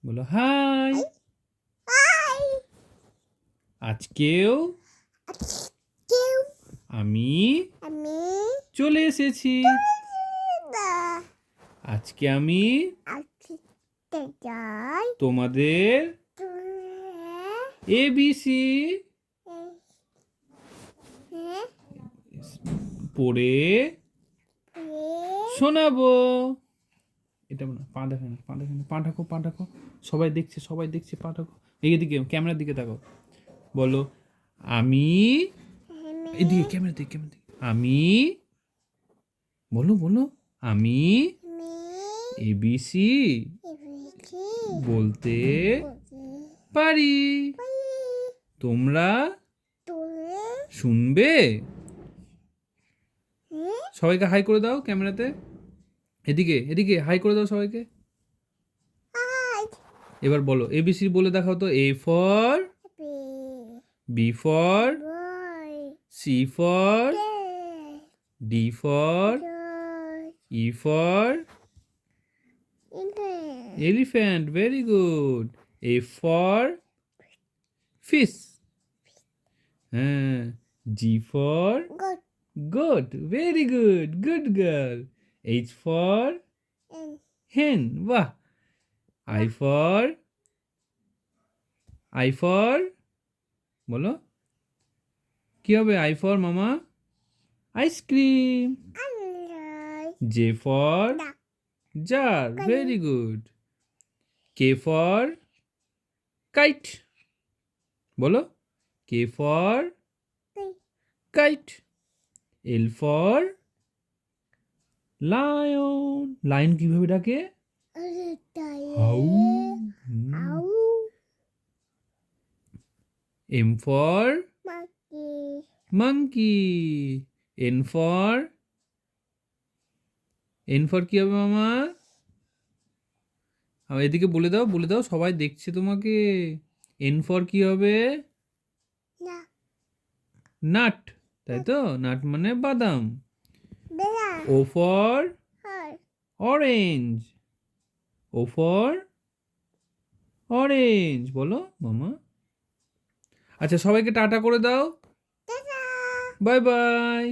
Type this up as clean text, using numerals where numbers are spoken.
বলো high. High. আজকেও কেউ আমি আমি চলে এসেছি। না আজকে আমি আজকে যাই তোমাদের ABC পড়ে শোনাবো। এটা না, পা দেখে না, পা দেখে না, পা ঢাকো, পা ঢাকো। সবাই দেখছে, পা ঢাকো। এইদিকে ক্যামেরার দিকে তাকাও। বলো আমি, এদিকে ক্যামেরা দিকে, আমি, বলো বলো, আমি ABC বলতে পারি। তোমরা শুনবে? সবাইকে হাই করে দাও ক্যামেরাতে। এদিকে হাই করে দাও সবাইকে। এবার বলো ABC বলে দেখাও তো। A for B for C for D for E for elephant. Very good. F for fish. G for goat. Very good. Good girl. H for hen. Wow. I for বলো কি হবে? I for মামা ice cream. J for jar. Very good. K for kite. বলো K for kite. L for lion. Lion কিভাবে ডাকে? How. M for monkey. N for কি হবে মামা? এদিকে বলে দাও সবাই দেখছে তোমাকে। N for কি হবে? নাট, তাই তো? নাট মানে বাদাম। O for orange. O for orange. বলো মামা। আচ্ছা সবাইকে টাটা করে দাও। Bye bye.